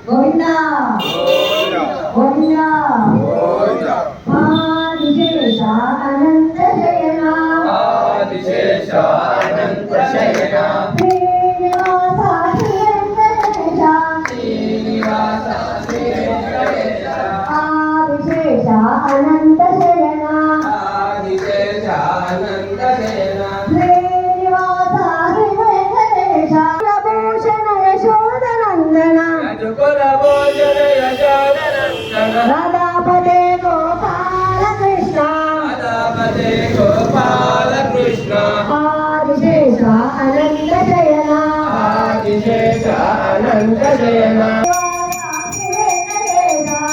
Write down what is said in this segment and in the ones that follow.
గోవిందా గోవిందా ఆదిశేష అనంత శయన ఆదిశేష అనంత శయన శ్రీనివాస శ్రీ వెంకటేశ శ్రీనివాస శ్రీ వెంకటేశ ఆదిశేష అనంత శయన ఆదిశేష అనంత శయన శ్రీనివాస శ్రీ వెంకటేశ భూషణ యశోదనందన యదుకుల భోజన యశోదనందన రాధాపదే గోపాల కృష్ణ రాధాపదే గోపాల కృష్ణ ఆదిశేష అనంత శయన ఆదిశేష అనంత శయన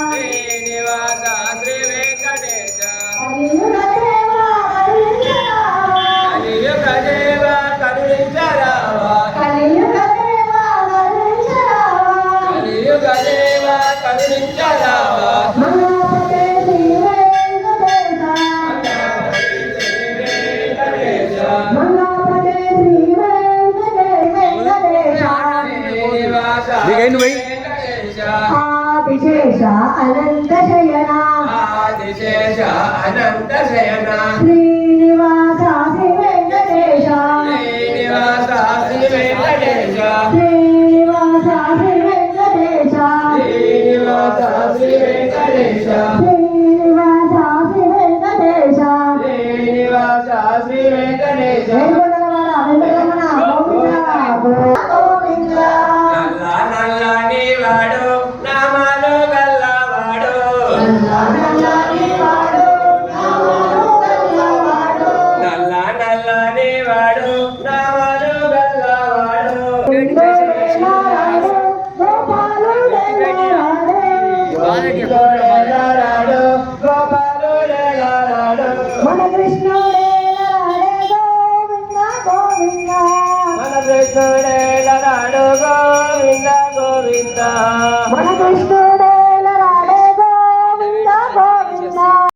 శ్రీనివాస శ్రీ వెంకటేశ కలియుగ దేవా కలియుగ దేవ కరుణించరావా కలియుగ దేవా కరుణించరావా కలియుగ దేవ కరుణించరావా మహాపతే శ్రీ వెంకటేశ మహాపతే శ్రీ వెంకటేశ ఆదిశేష అనంత శయన ఆదిశేష అనంత శయన శ్రీనివాస శ్రీ వెంకటేశ శ్రీనివాస శ్రీ వెంకటేశ శ్రీనివాస శ్రీ వెంకటేశ శ్రీనివాస శ్రీ వెంకటేశ శ్రీనివాస శ్రీ వెంకటేశ శ్రీనివాస శ్రీ వెంకటేశ వెంకటరమణ గోవింద నల్ల నల్లని వాడు నామాలు గల్లవాడు నల్లని వాడు నామాలు గల్లవాడు నల్ల నల్లని వాడు నామాలు గల్లవాడు గోపాలుడైనాడు గోపాలుడేలరాడు గోపాలుడేలరాడు మన కృష్ణుడేలరాడే గోవింద గోవింద మన కృష్ణుడేలరాడు గోవింద గోవింద మన కృష్ణుడు